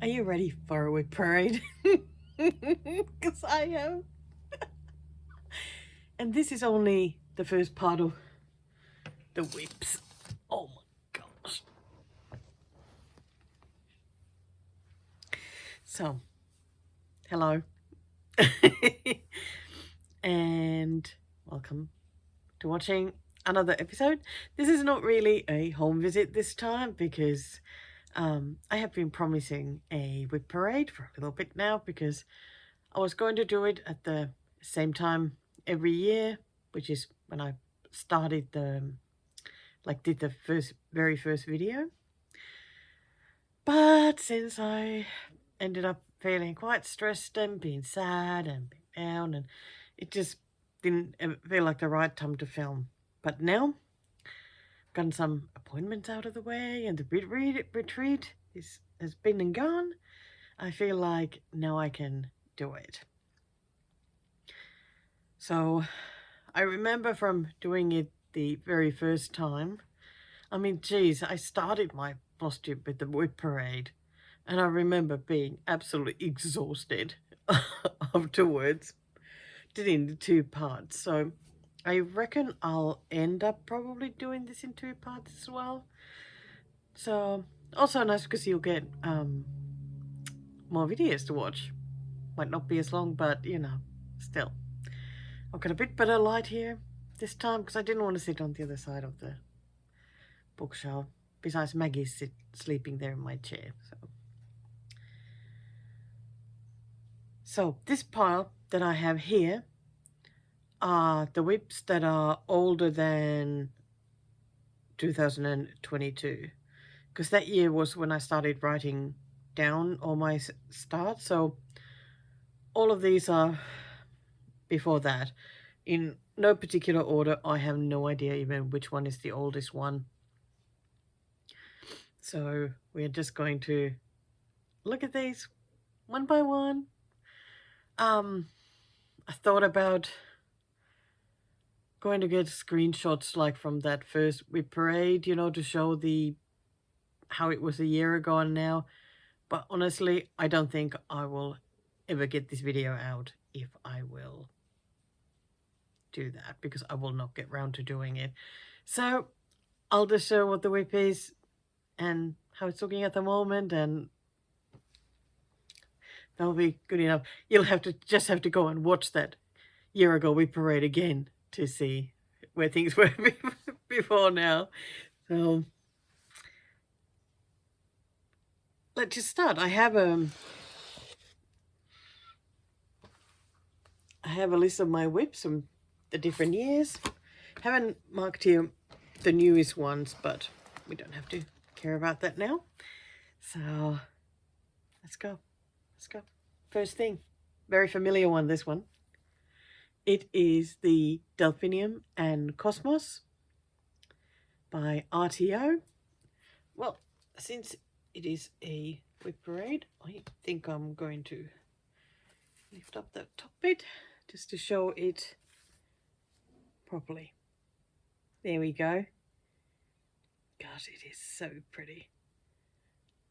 Are you ready for a whip parade? Because I am. And this is only the first part of the whips. Oh my gosh. So, hello. And welcome to watching another episode. This is not really a home visit this time because I have been promising a whip parade for a little bit now because I was going to do it at the same time every year, which is when I started did the very first video. But since I ended up feeling quite stressed and being sad and being down, and it just didn't feel like the right time to film. But now, gotten some appointments out of the way, and the retreat has been and gone. I feel like now I can do it. So I remember from doing it the very first time. I mean, geez, I started my Flosstube with the whip parade, and I remember being absolutely exhausted afterwards. Did it in 2 parts, so I reckon I'll end up probably doing this in 2 parts as well. So also nice because you'll get more videos to watch. Might not be as long, but you know, still. I've got a bit better light here this time because I didn't want to sit on the other side of the bookshelf. Besides, Maggie's sleeping there in my chair. So this pile that I have here are the whips that are older than 2022, because that year was when I started writing down all my starts. So all of these are before that. In no particular order. I have no idea even which one is the oldest one. So we're just going to look at these one by one. I thought about going to get screenshots like from that first whip parade, you know, to show how it was a year ago and now. But honestly, I don't think I will ever get this video out if I will do that, because I will not get round to doing it. So I'll just show what the whip is and how it's looking at the moment, and that'll be good enough. You'll have to go and watch that year ago whip parade again to see where things were before now. So let's just start. I have a list of my whips from the different years. Haven't marked here the newest ones, but we don't have to care about that now. So let's go. First thing, very familiar one, this one. It is the Delphinium and Cosmos by RTO. Well, since it is a whip parade, I think I'm going to lift up the top bit just to show it properly. There we go. Gosh, it is so pretty.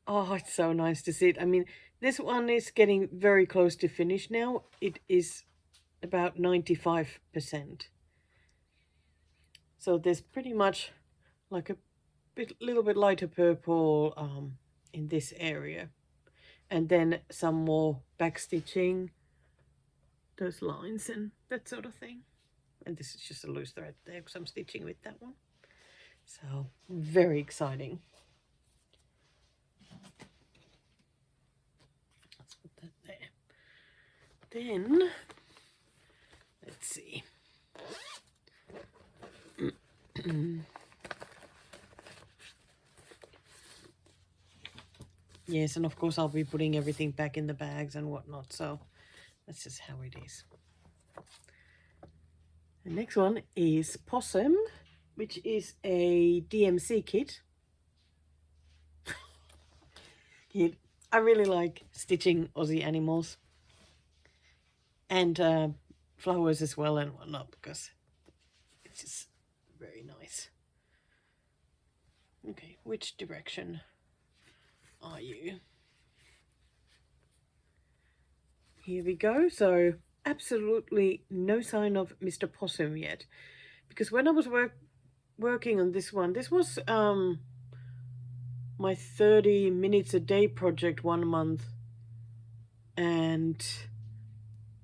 Oh, it's so nice to see it. I mean, this one is getting very close to finish now. It is about 95%. So there's pretty much like a little bit lighter purple in this area. And then some more backstitching, those lines and that sort of thing. And this is just a loose thread there because I'm stitching with that one. So very exciting. Let's put that there. Then let's see. Yes, and of course I'll be putting everything back in the bags and whatnot, so that's just how it is. The next one is Possum, which is a DMC kit. I really like stitching Aussie animals and flowers as well and whatnot, because it's just very nice. Okay, which direction are you? here we go. So absolutely no sign of Mr. Possum yet, because when I was working on this one, this was my 30 minutes a day project 1 month, and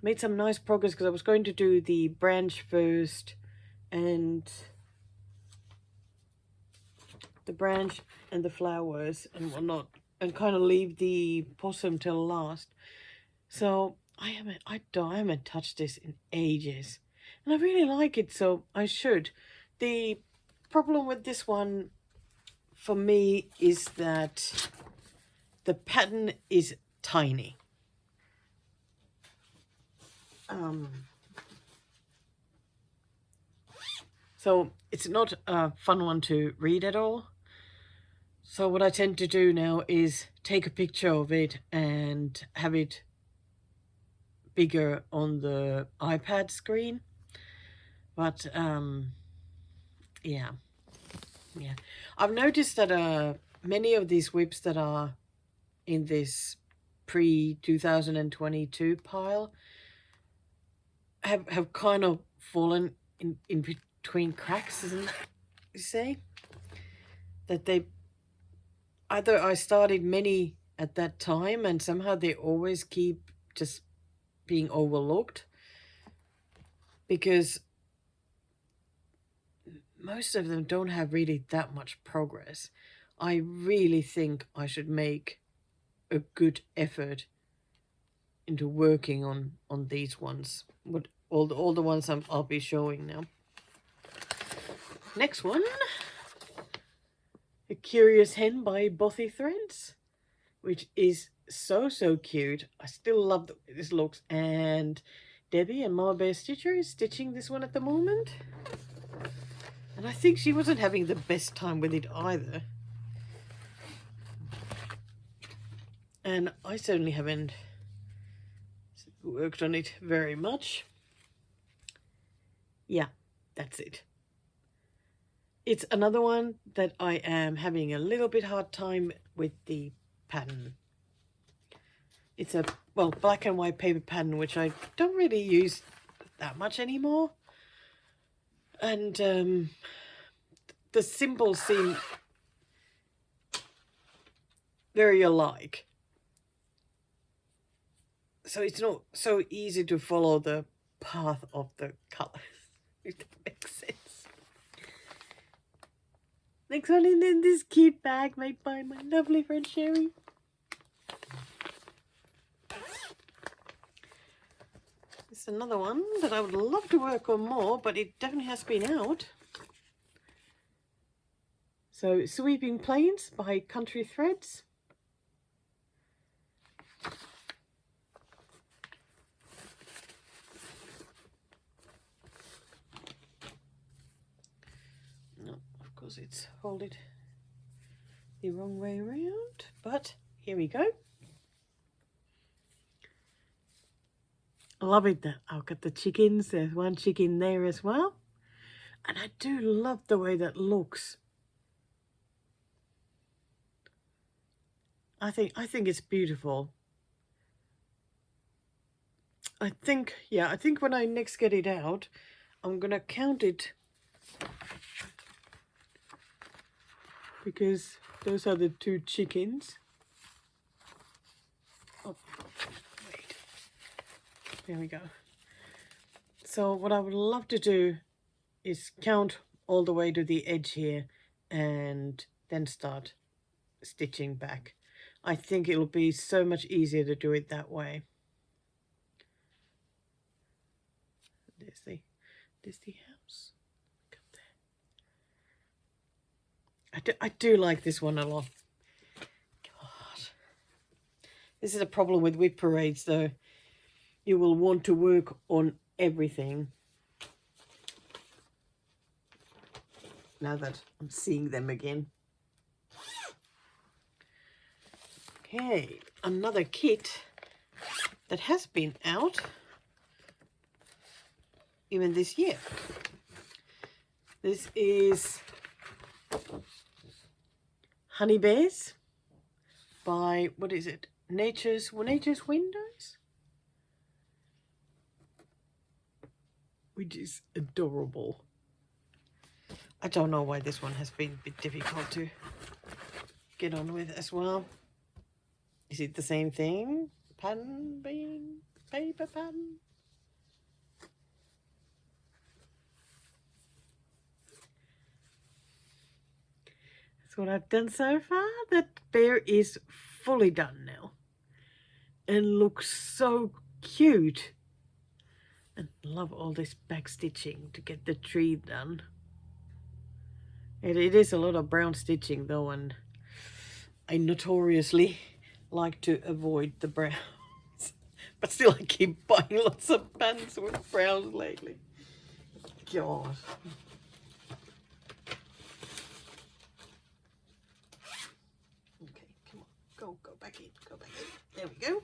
made some nice progress because I was going to do the branch first and the flowers and whatnot, and kind of leave the possum till last. So I haven't touched this in ages, and I really like it, so I should. The problem with this one for me is that the pattern is tiny. So it's not a fun one to read at all. So what I tend to do now is take a picture of it and have it bigger on the iPad screen. But yeah. I've noticed that many of these whips that are in this pre-2022 pile have kind of fallen in between cracks, isn't it? You say that they either I started many at that time and somehow they always keep just being overlooked, because most of them don't have really that much progress. I really think I should make a good effort into working on these ones. What all the ones I'll be showing now. Next one, A Curious Hen by Bothy Threads, which is so cute. I still love the way this looks, and Debbie and Mama Bear Stitcher is stitching this one at the moment, and I think she wasn't having the best time with it either. And I certainly haven't worked on it very much. Yeah, that's it. It's another one that I am having a little bit hard time with the pattern. It's a, well, black and white paper pattern, which I don't really use that much anymore. And the symbols seem very alike. So it's not so easy to follow the path of the colors, if that makes sense. Next one in this cute bag made by my lovely friend Sherry. It's another one that I would love to work on more, but it definitely has been out. So Sweeping Plains by Country Threads. It's folded the wrong way around, but here we go. Love it that I've got the chickens. There's one chicken there as well, and I do love the way that looks. I think it's beautiful. I think when I next get it out, I'm gonna count it, because those are the two chickens. Oh, wait. There we go. So what I would love to do is count all the way to the edge here and then start stitching back. I think it'll be so much easier to do it that way. There's the house. I do like this one a lot. God. This is a problem with whip parades though. You will want to work on everything. Now that I'm seeing them again. Okay, another kit that has been out even this year. This is Honey Bears by, what is it? Nature's Windows? which is adorable. I don't know why this one has been a bit difficult to get on with as well. Is it the same thing? Pattern being paper pattern? That's what I've done so far. That bear is fully done now and looks so cute. And love all this back stitching to get the tree done. It is a lot of brown stitching though, and I notoriously like to avoid the browns. But still I keep buying lots of pants with browns lately. God. Okay, come on. Go back in. Go back in. There we go.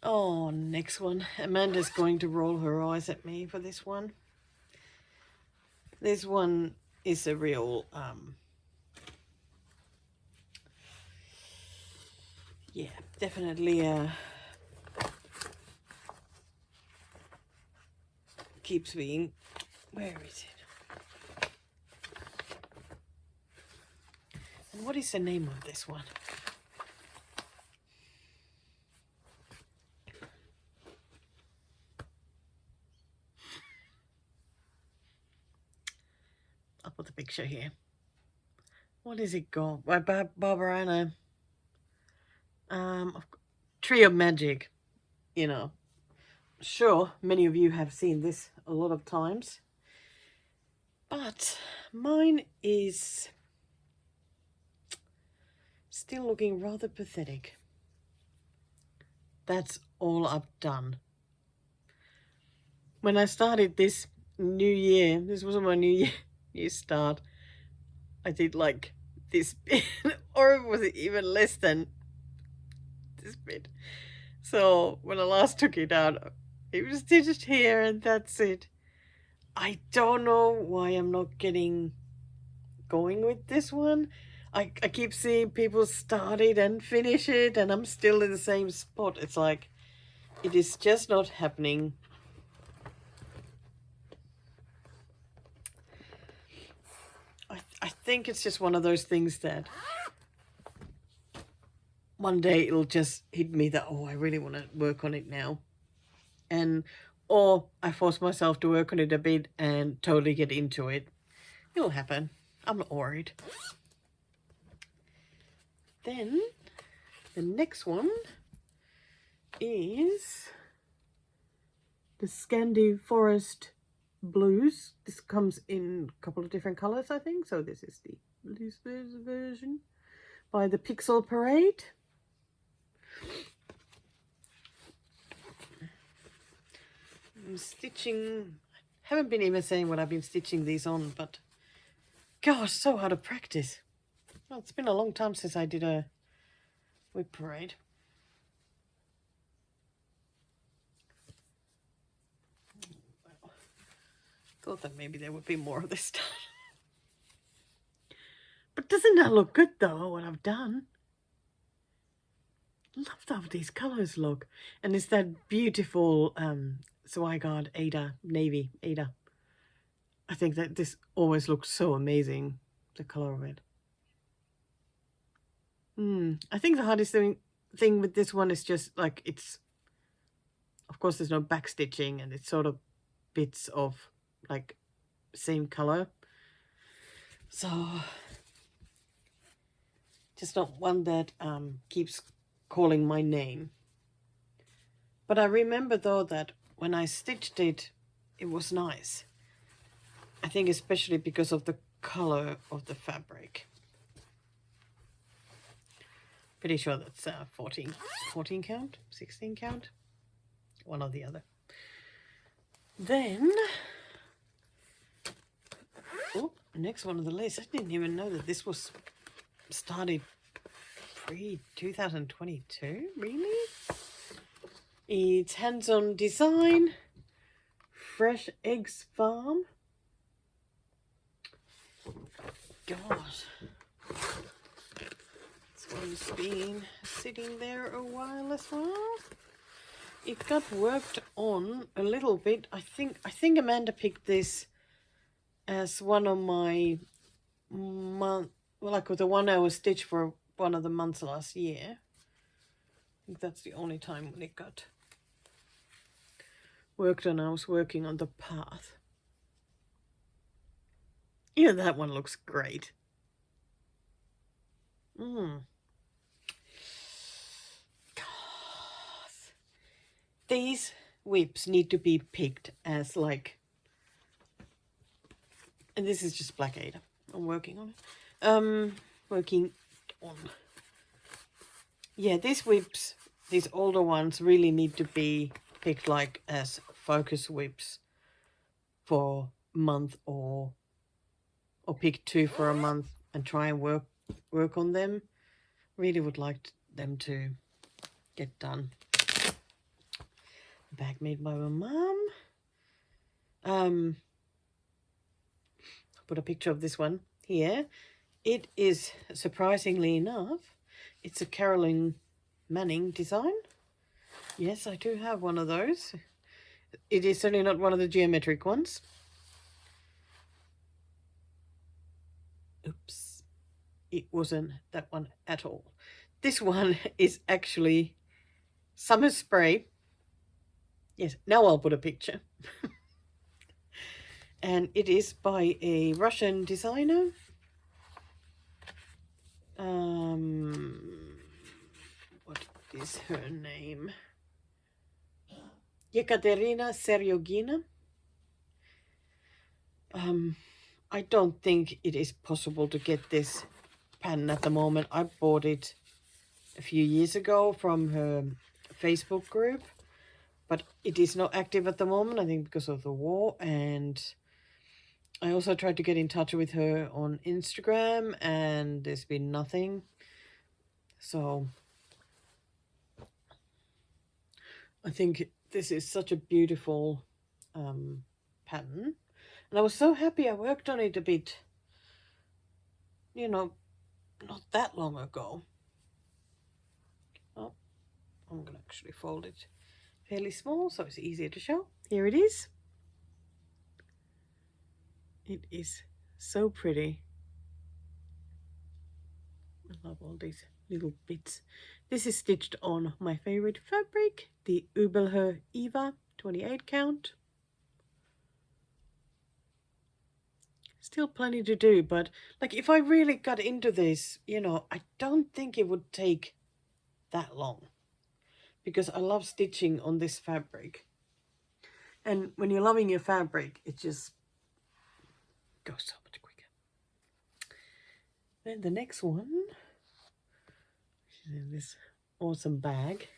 Oh, next one. Amanda's going to roll her eyes at me for this one. This one is a real, yeah, definitely keeps being, where is it? And what is the name of this one? I'll put the picture here. What is it called? By Barbarana. Tree of Magic. You know, sure, many of you have seen this a lot of times. But mine is still looking rather pathetic. That's all I've done. When I started this new year, this was my new start, I did like this bit, or was it even less than this bit? So when I last took it out, it was stitched here and that's it. I don't know why I'm not getting going with this one. I keep seeing people start it and finish it, and I'm still in the same spot. It's like, it is just not happening. I think it's just one of those things that one day it'll just hit me that, oh, I really want to work on it now. Or I force myself to work on it a bit and totally get into it. It'll happen. I'm not worried. Then the next one is the Scandi Forest Blues. This comes in a couple of different colors, I think. So this is the loose version by the Pixel Parade. I'm stitching, haven't been even saying what I've been stitching these on, but gosh, so hard to practice. Well, it's been a long time since I did a whip parade. Well, thought that maybe there would be more of this stuff. But doesn't that look good though, what I've done? Love how these colours look. And it's that beautiful Zweigart Ada, navy Ada. I think that this always looks so amazing, the colour of it. I think the hardest thing with this one is just like, it's, of course there's no back stitching, and it's sort of bits of like same colour. So just not one that keeps calling my name. But I remember though that when I stitched it, it was nice. I think especially because of the color of the fabric. Pretty sure that's 14 count, 16 count, one or the other. Then, oh, next one on the list. I didn't even know that this was started pre-2022, really? It's Hands-On Design, Fresh Eggs Farm. Gosh. This one's been sitting there a while as well. it got worked on a little bit. I think Amanda picked this as one of my month, well, like the one I was stitched for one of the months last year. I think that's the only time when it got worked on. I was working on the path. Yeah, that one looks great. These whips need to be picked as like, and this is just Black Ada. I'm working on it. Working on. Yeah, these whips, these older ones really need to be picked like as focus whips for a month, or pick 2 for a month and try and work on them. Really would like them to get done. Bag made by my mum. Put a picture of this one here. It is, surprisingly enough, it's a Carolyn Manning design. Yes, I do have one of those. It is certainly not one of the geometric ones. Oops. It wasn't that one at all. This one is actually Summer Spray. Yes, now I'll put a picture. And it is by a Russian designer. What is her name? Yekaterina Seryogina. I don't think it is possible to get this pattern at the moment. I bought it a few years ago from her Facebook group, but it is not active at the moment, I think because of the war. And I also tried to get in touch with her on Instagram, and there's been nothing. So I think this is such a beautiful pattern. And I was so happy I worked on it a bit, you know, not that long ago. Oh, I'm going to actually fold it fairly small so it's easier to show. Here it is. It is so pretty. I love all these little bits. This is stitched on my favorite fabric, the Ubelher Eva 28 count. Still plenty to do, but like if I really got into this, you know, I don't think it would take that long, because I love stitching on this fabric. And when you're loving your fabric, it just goes so much quicker. Then the next one is in this awesome bag.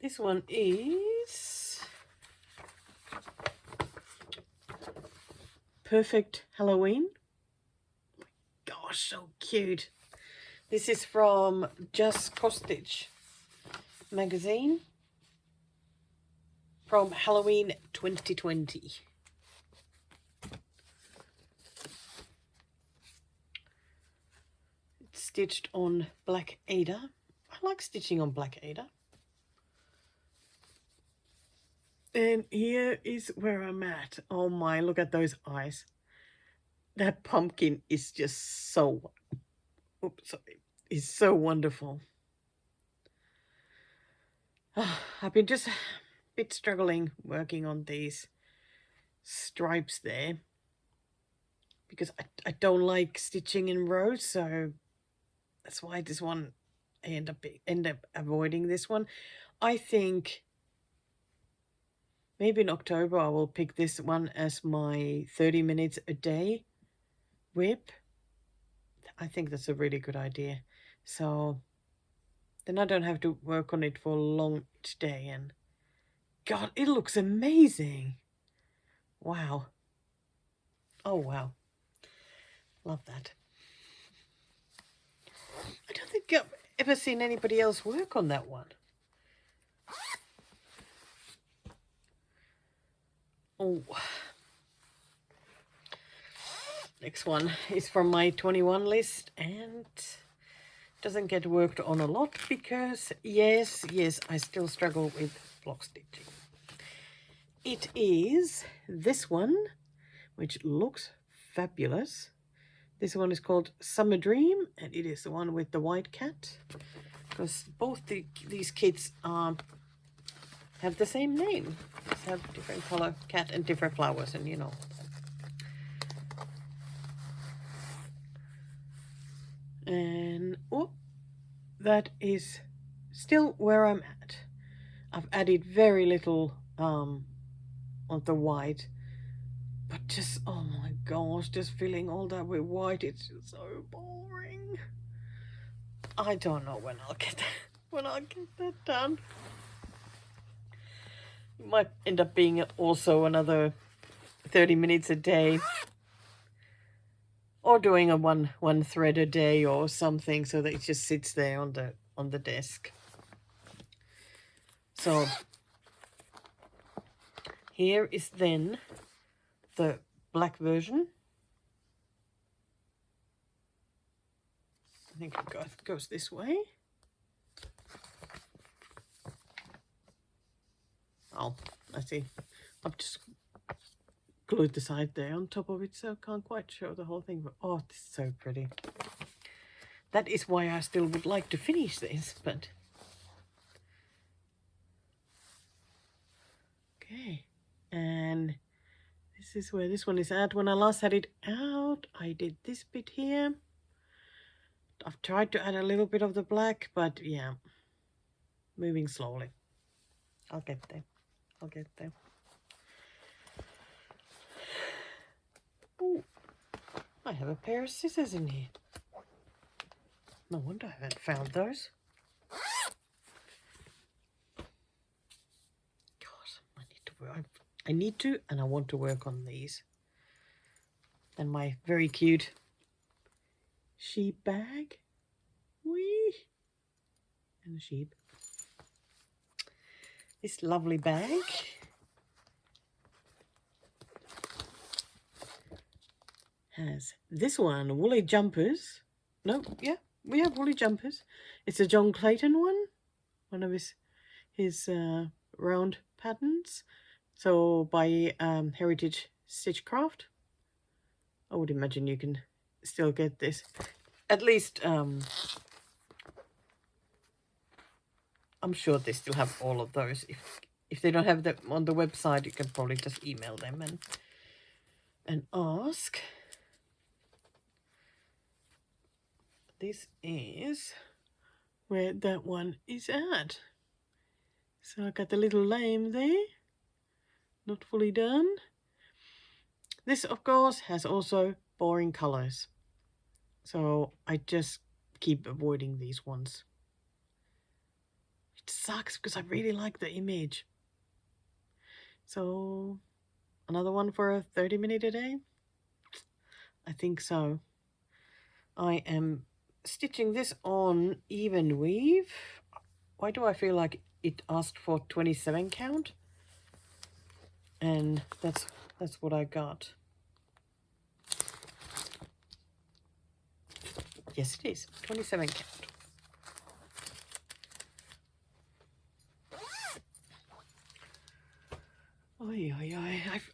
This one is Perfect Halloween. Gosh, so cute. This is from Just Costage magazine from Halloween 2020. It's stitched on Black Ada. I like stitching on Black Ada. And here is where I'm at. Oh my, look at those eyes. That pumpkin is just so, oops, sorry, is so wonderful. I've been just a bit struggling working on these stripes there, because I don't like stitching in rows, so that's why this one I end up avoiding this one. I think maybe in October I will pick this one as my 30 minutes a day whip. I think that's a really good idea. So then I don't have to work on it for long each day. And God, it looks amazing. Wow. Oh, wow. Love that. I don't think I've ever seen anybody else work on that one. Oh. Next one is from my 21 list and doesn't get worked on a lot because, yes, I still struggle with block stitching. It is this one, which looks fabulous. This one is called Summer Dream, and it is the one with the white cat. Because both these kits have the same name. Just have different color cat and different flowers, and you know. And oh, that is still where I'm at. I've added very little on the white, but just, oh my gosh, just filling all that with white, it's just so boring. I don't know when I'll get that done. It might end up being also another 30 minutes a day, or doing a one thread a day or something, so that it just sits there on the desk. So here is then the black version. I think it goes this way. Oh, I see. I've just glued the side there on top of it, so I can't quite show the whole thing. But oh, this is so pretty. That is why I still would like to finish this, but okay. And this is where this one is at. When I last had it out, I did this bit here. I've tried to add a little bit of the black, but yeah, moving slowly. I'll get there. Ooh, I have a pair of scissors in here. No wonder I haven't found those. God, I need to, and I want to work on these. And my very cute sheep bag. Whee! And a sheep. This lovely bag has this one, woolly jumpers. No, yeah, we have woolly jumpers. It's a John Clayton one of his round patterns. So by Heritage Stitchcraft. I would imagine you can still get this. At least I'm sure they still have all of those. If they don't have them on the website, you can probably just email them and ask. This is where that one is at. So I got the little lame there, not fully done. This, of course, has also boring colors. So I just keep avoiding these ones. It sucks because I really like the image. So another one for a 30-minute a day? I think so. I am stitching this on even weave. Why do I feel like it asked for 27 count? And that's what I got. Yes, it is 27 count.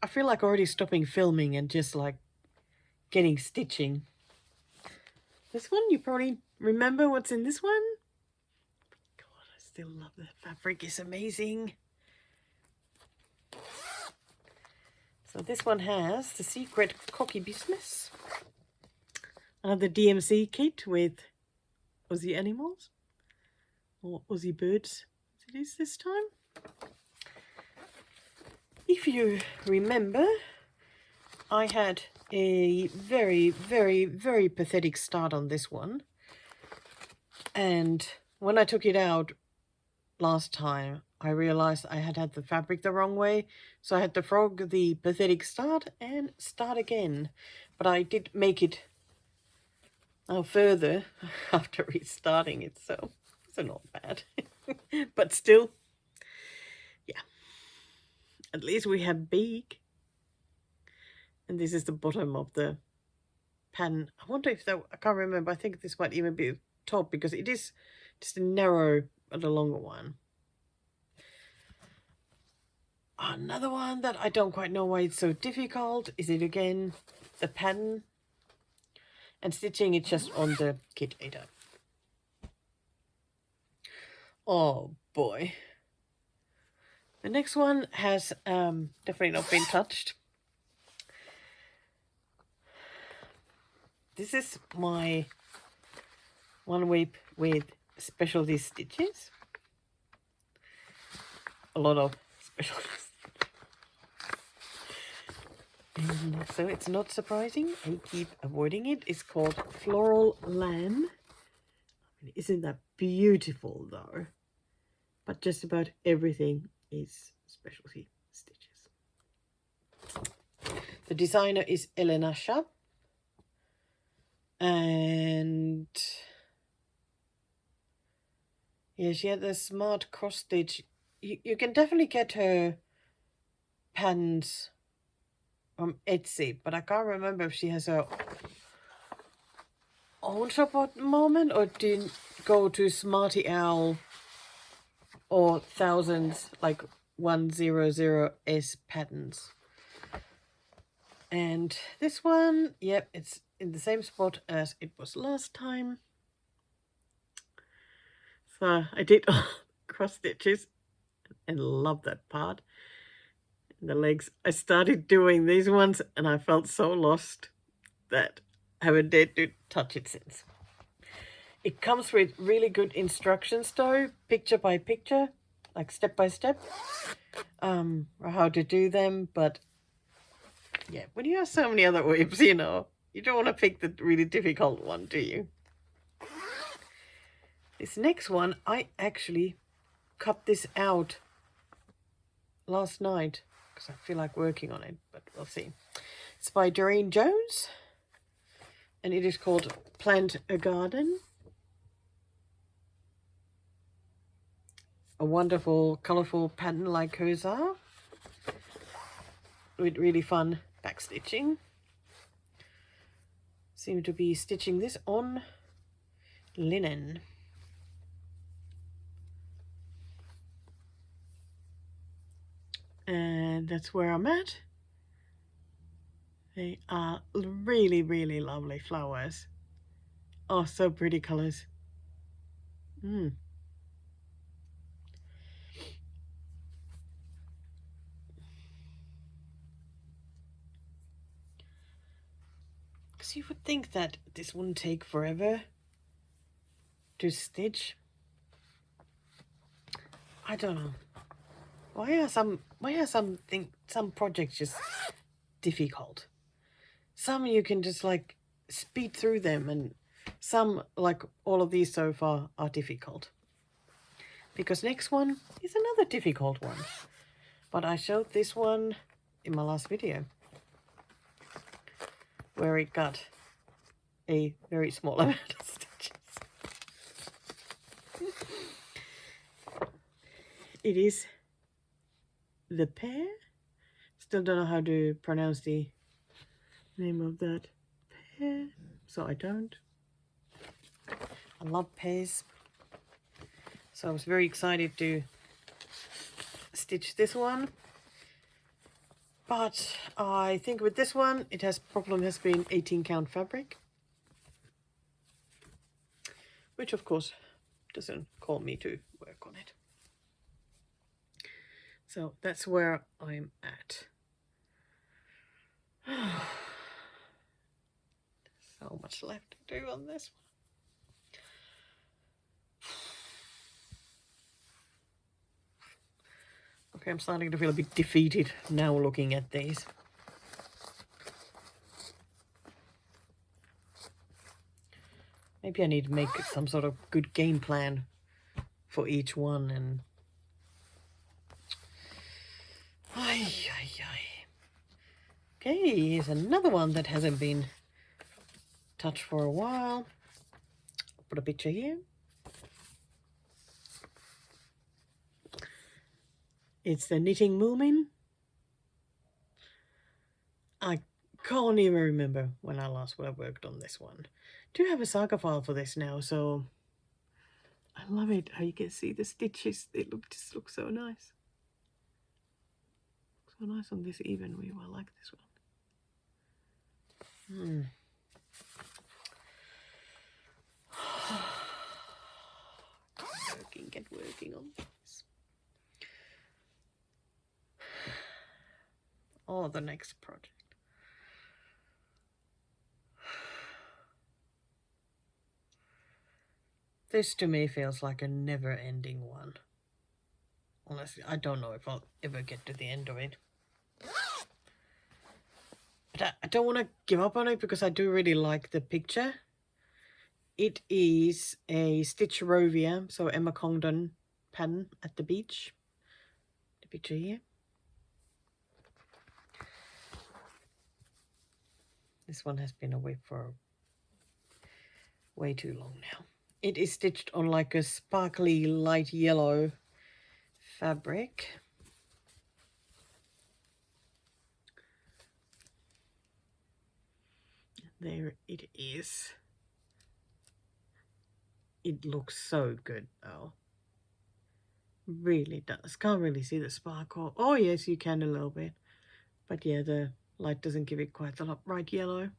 I feel like already stopping filming and just like getting stitching. This one, you probably remember what's in this one? God, I still love the fabric. It's amazing. So this one has the Secret Cocky Business. Another DMC kit with Aussie animals. Or Aussie birds, as it is this time. If you remember, I had a very, very, very pathetic start on this one. And when I took it out last time, I realized I had the fabric the wrong way. So I had to frog the pathetic start and start again. But I did make it further after restarting it, so it's not bad. But still, yeah. At least we have beak. And this is the bottom of the pattern. I wonder if that, I can't remember. I think this might even be top because it is just a narrow but a longer one. Another one that I don't quite know why it's so difficult. Is it again the pattern? And stitching it just on the kit data. Oh boy. The next one has definitely not been touched. This is my one week with specialty stitches. A lot of specialty and so it's not surprising I keep avoiding it. It's called Floral Lamb. Isn't that beautiful though? But just about everything is specialty stitches. The designer is Elena Schaap. And yeah, she had a smart cross stitch. You can definitely get her patterns from Etsy, but I can't remember if she has her own shop at the moment or did go to Smarty Owl or thousands like 100S patterns. And this one, yep, it's in the same spot as it was last time. So I did cross stitches and love that part. And the legs, I started doing these ones and I felt so lost that I haven't dared to touch it since. It comes with really good instructions though, picture by picture, like step by step, how to do them. But yeah, when you have so many other whips, you know, you don't want to pick the really difficult one, do you? This next one, I actually cut this out last night because I feel like working on it, but we'll see. It's by Doreen Jones and it is called Plant a Garden. A wonderful, colourful pattern like hers are, with really fun back stitching. Seem to be stitching this on linen. And that's where I'm at. They are really, really lovely flowers. Oh, so pretty colours. Because you would think that this wouldn't take forever to stitch. I don't know. Why are some projects just difficult? Some you can just like speed through them, and some, like all of these so far, are difficult. Because next one is another difficult one. But I showed this one in my last video, where it got a very small amount of stitches. It is the pear. Still don't know how to pronounce the name of that pear, so I don't. I love pears, so I was very excited to stitch this one. But I think with this one, it has been 18 count fabric, which of course doesn't call me to work on it. So that's where I'm at. So much left to do on this one. Okay, I'm starting to feel a bit defeated now looking at these. Maybe I need to make some sort of good game plan for each one. And okay, here's another one that hasn't been touched for a while. I'll put a picture here. It's the Knitting Moomin. I can't even remember when I last would have worked on this one. Do have a saga file for this now, so I love it how you can see the stitches. They just look so nice. So nice on this even weave. I like this one. Get working on this. Oh, the next project. This to me feels like a never-ending one. Honestly, I don't know if I'll ever get to the end of it. But I don't want to give up on it because I do really like the picture. It is a Stitch Rovia, so Emma Congdon pattern at the beach. The picture here. This one has been away for way too long now. It is stitched on like a sparkly light yellow fabric. There it is. It looks so good though. Really does. Can't really see the sparkle. Oh yes, you can a little bit. But yeah, the light doesn't give it quite the right yellow.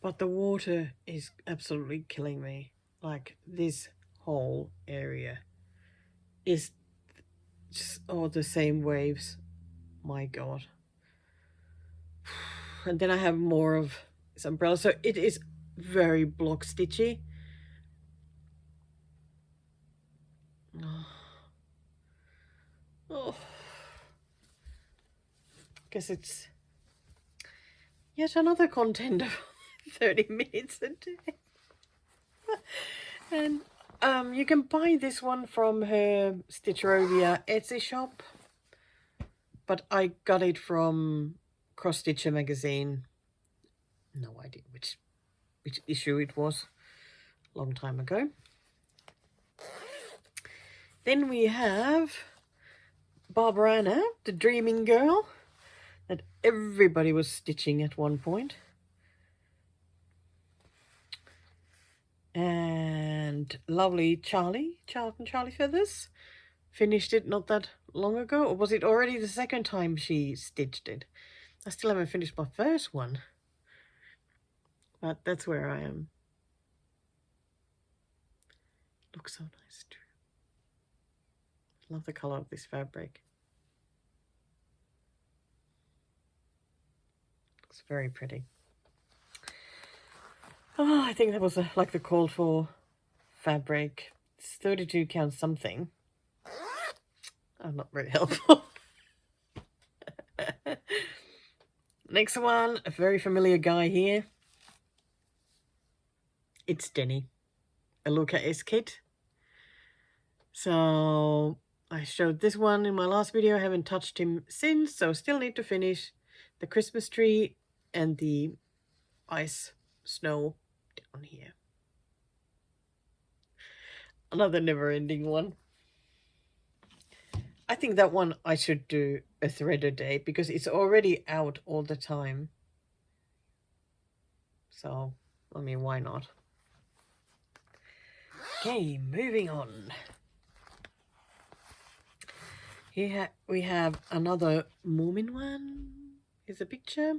But the water is absolutely killing me. Like this whole area is just all the same waves. My God. And then I have more of this umbrella. So it is very block stitchy. Oh. Guess it's yet another content of 30 minutes a day. And you can buy this one from her Stitcherovia Etsy shop, but I got it from Cross Stitcher magazine. No idea which issue it was, long time ago. Then we have Barbarana, the Dreaming Girl, that everybody was stitching at one point. And lovely Charlie Feathers finished it not that long ago. Or was it already the second time she stitched it? I still haven't finished my first one. But that's where I am. Looks so nice too. Love the color of this fabric. Looks very pretty. Oh, I think that was like the called for fabric. It's 32 count something. Oh, not very helpful. Next one, a very familiar guy here. It's Denny, a Luca S kit. So I showed this one in my last video. I haven't touched him since, so still need to finish the Christmas tree and the ice snow down here. Another never-ending one. I think that one I should do a thread a day because it's already out all the time. So, I mean, why not? Okay, moving on. Here we have another Moomin one. Here's a picture.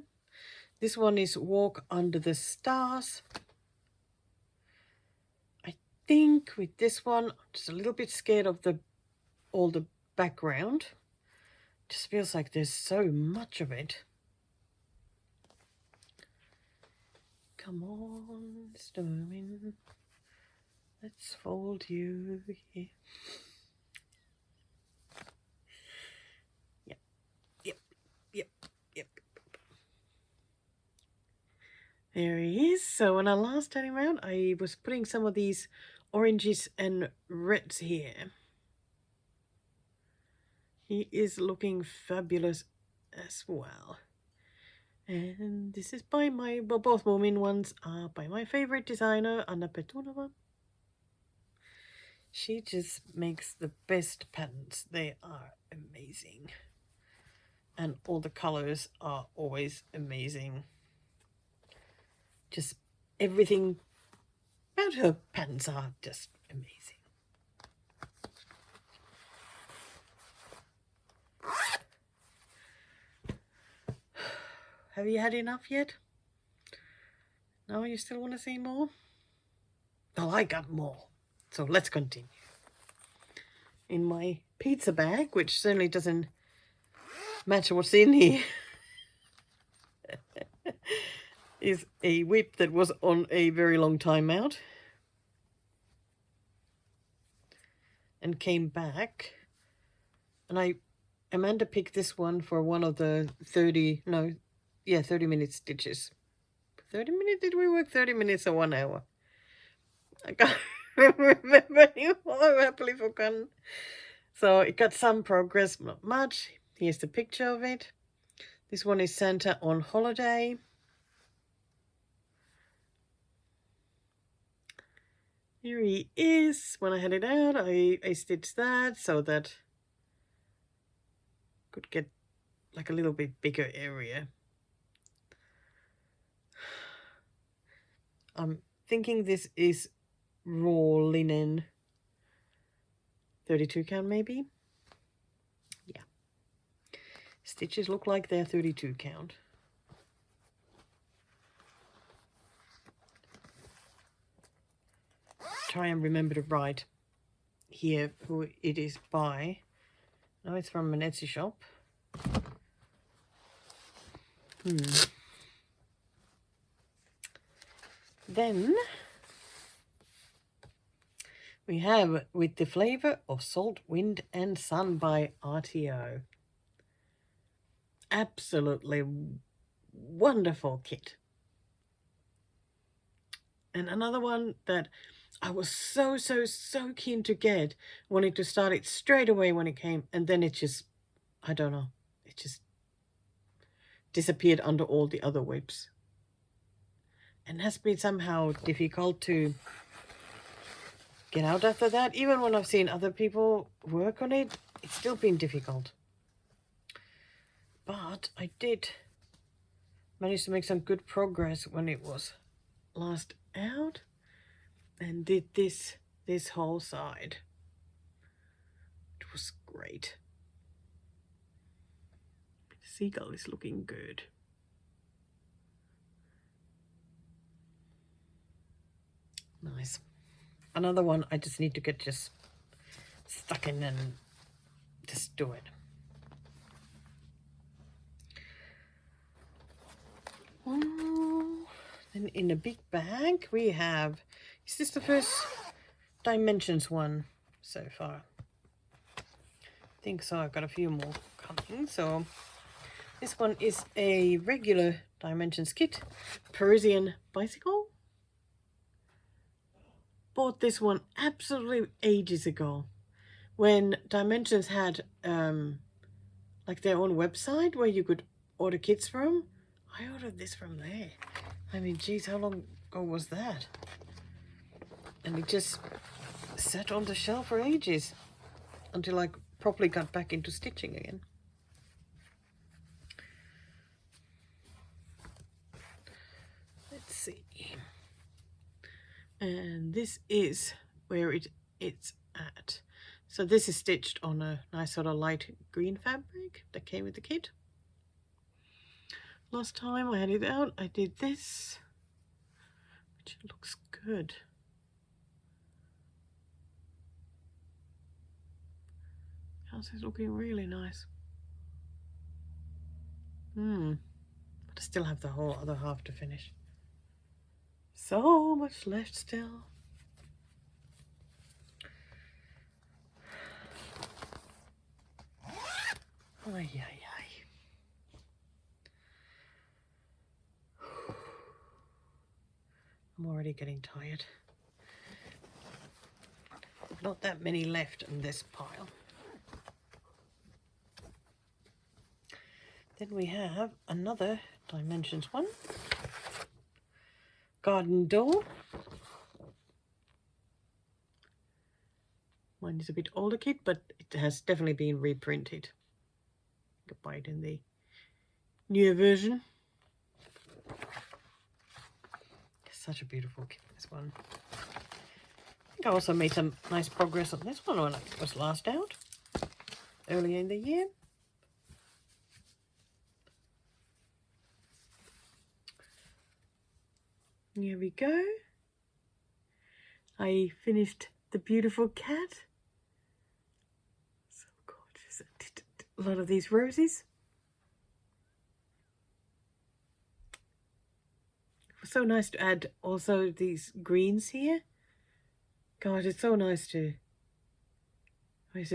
This one is Walk Under the Stars. I think with this one, I'm just a little bit scared of all the background. Just feels like there's so much of it. Come on, Stormin. Let's fold you here. Yep. There he is. So when I last had him out, I was putting some of these oranges and reds here. He is looking fabulous as well. And this is by both Moomin ones are by my favorite designer, Anna Petunova. She just makes the best patterns. They are amazing. And all the colors are always amazing. Just everything about her patterns are just amazing. Have you had enough yet? No, you still want to see more? Well, I got more. So let's continue. In my pizza bag, which certainly doesn't match what's in here, is a whip that was on a very long time out and came back. And Amanda picked this one for one of the 30-minute stitches. 30 minutes? Did we work 30 minutes or 1 hour? I can't remember anymore. I'm happily forgotten. So it got some progress, not much. Here's the picture of it. This one is Santa on holiday. Here he is. When I had it out, I stitched that so that I could get like a little bit bigger area. I'm thinking this is raw linen, 32 count maybe. Yeah, stitches look like they're 32 count. Try and remember to write here who it is by. No, it's from an Etsy shop. Then we have With the Flavor of Salt, Wind and Sun by RTO. Absolutely wonderful kit. And another one that I was so keen to get. Wanted to start it straight away when it came, and then it just, I don't know, it just disappeared under all the other whips. And has been somehow difficult to get out after that. Even when I've seen other people work on it, it's still been difficult. But I did manage to make some good progress when it was last out, and did this whole side. It was great. The seagull is looking good. Nice. Another one I just need to get just stuck in and just do it. Then in a big bag we have, is this the first Dimensions one so far? I think so. I've got a few more coming. So this one is a regular Dimensions kit, Parisian Bicycle. Bought this one absolutely ages ago when Dimensions had like their own website where you could order kits from. I ordered this from there. I mean, geez, how long ago was that? And it just sat on the shelf for ages until I properly got back into stitching again. Let's see. And this is where it's at. So this is stitched on a nice sort of light green fabric that came with the kit. Last time I had it out, I did this, which looks good. How's this looking? Really nice. But I still have the whole other half to finish. So much left still. Ay, ay, ay. I'm already getting tired. Not that many left in this pile. Then we have another Dimensions one. Garden Door. Mine is a bit older kit, but it has definitely been reprinted. You can buy it in the newer version. such a beautiful kit, this one. I think I also made some nice progress on this one when I was last out earlier in the year. Here we go. I finished the beautiful cat. So gorgeous. I did a lot of these roses. It was so nice to add also these greens here. God, it's so nice to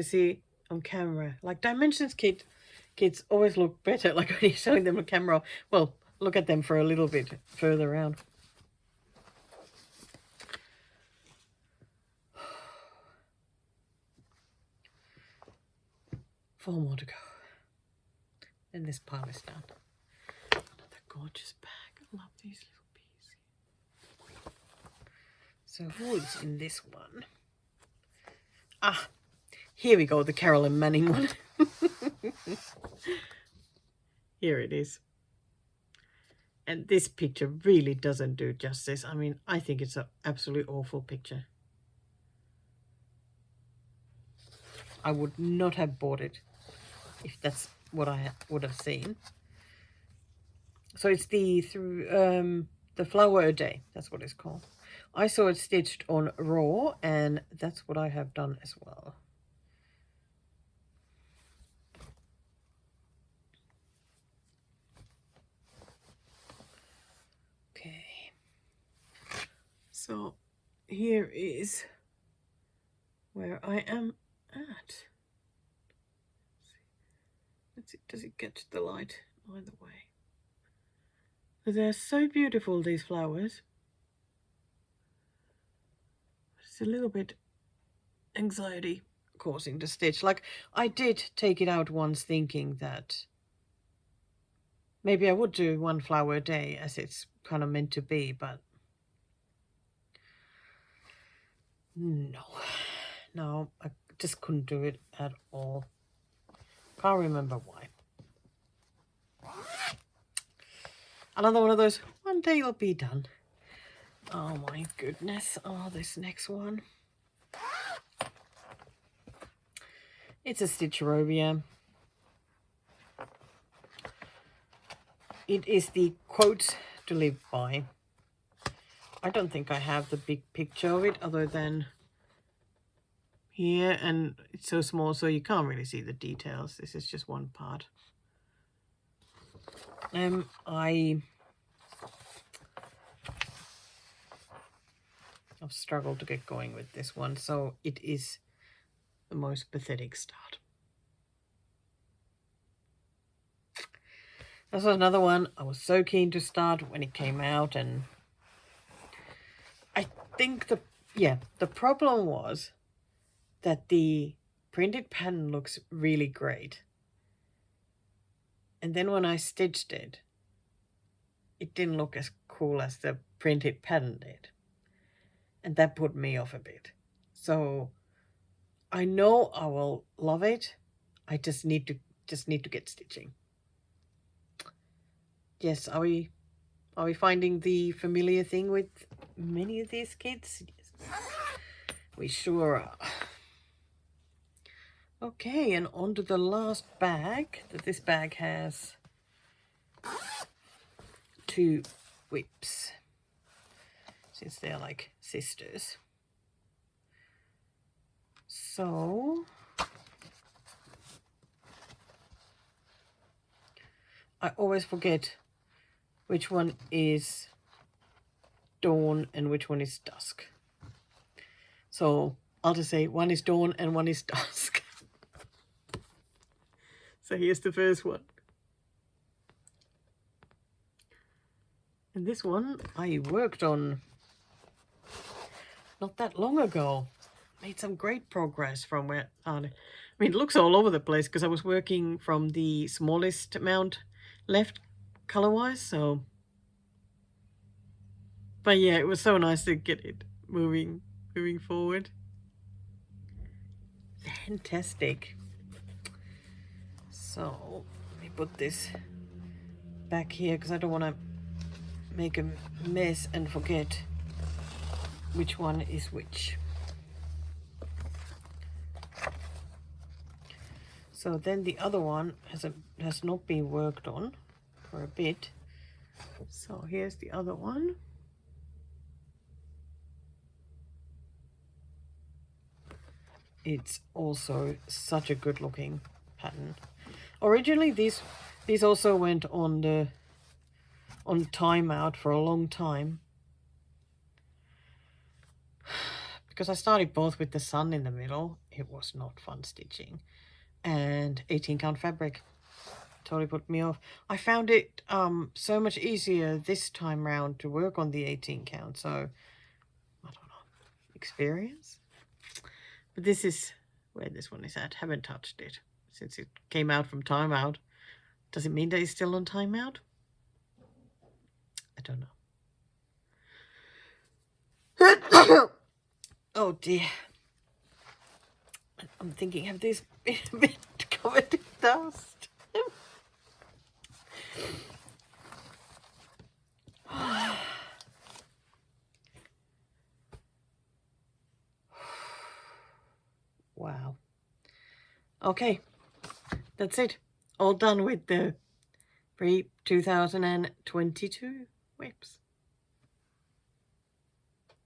see on camera. Like Dimensions kids always look better like when you're showing them on camera. Well, look at them for a little bit further around. 4 more to go. And this pile is done. Another gorgeous bag. I love these little bees. So who is in this one? Ah, here we go, the Carolyn Manning one. Here it is. And this picture really doesn't do justice. I mean, I think it's an absolutely awful picture. I would not have bought it if that's what I would have seen. So it's the Flower a Day. That's what it's called. I saw it stitched on raw, and that's what I have done as well. Okay. So here is where I am at. Let's see, does it catch the light either way? They're so beautiful, these flowers. It's a little bit anxiety causing the stitch. Like, I did take it out once thinking that maybe I would do 1 flower a day as it's kind of meant to be, but no, I just couldn't do it at all. Can't remember why. Another one of those, one day it'll be done. Oh my goodness. Oh, this next one. It's a Stitcherobia. It is the Quote to Live By. I don't think I have the big picture of it other than here, and it's so small so you can't really see the details. This is just one part. I've struggled to get going with this one, so it is the most pathetic start. This was another one I was so keen to start when it came out, and I think the problem was that the printed pattern looks really great. And then when I stitched it, it didn't look as cool as the printed pattern did. And that put me off a bit. So I know I will love it. I just need to get stitching. Yes, are we finding the familiar thing with many of these kids? Yes, we sure are. Okay, and on to the last bag. This bag has 2 whips, since they're like sisters. So I always forget which one is dawn and which one is dusk. So I'll just say one is dawn and one is dusk. So here's the first one. And this one I worked on not that long ago. Made some great progress from where, I mean, it looks all over the place because I was working from the smallest amount left color-wise, so. But yeah, it was so nice to get it moving forward. Fantastic. So let me put this back here because I don't want to make a mess and forget which one is which. So then the other one has not been worked on for a bit. So here's the other one. It's also such a good looking pattern. Originally these also went on timeout for a long time. Because I started both with the sun in the middle. It was not fun stitching. And 18 count fabric totally put me off. I found it so much easier this time round to work on the 18 count. So, I don't know, experience? But this is where this one is at. Haven't touched it since it came out from timeout. Does it mean that it's still on timeout? I don't know. Oh dear. I'm thinking, have these been covered in dust? Wow. Okay, that's it. All done with the pre-2022 whips.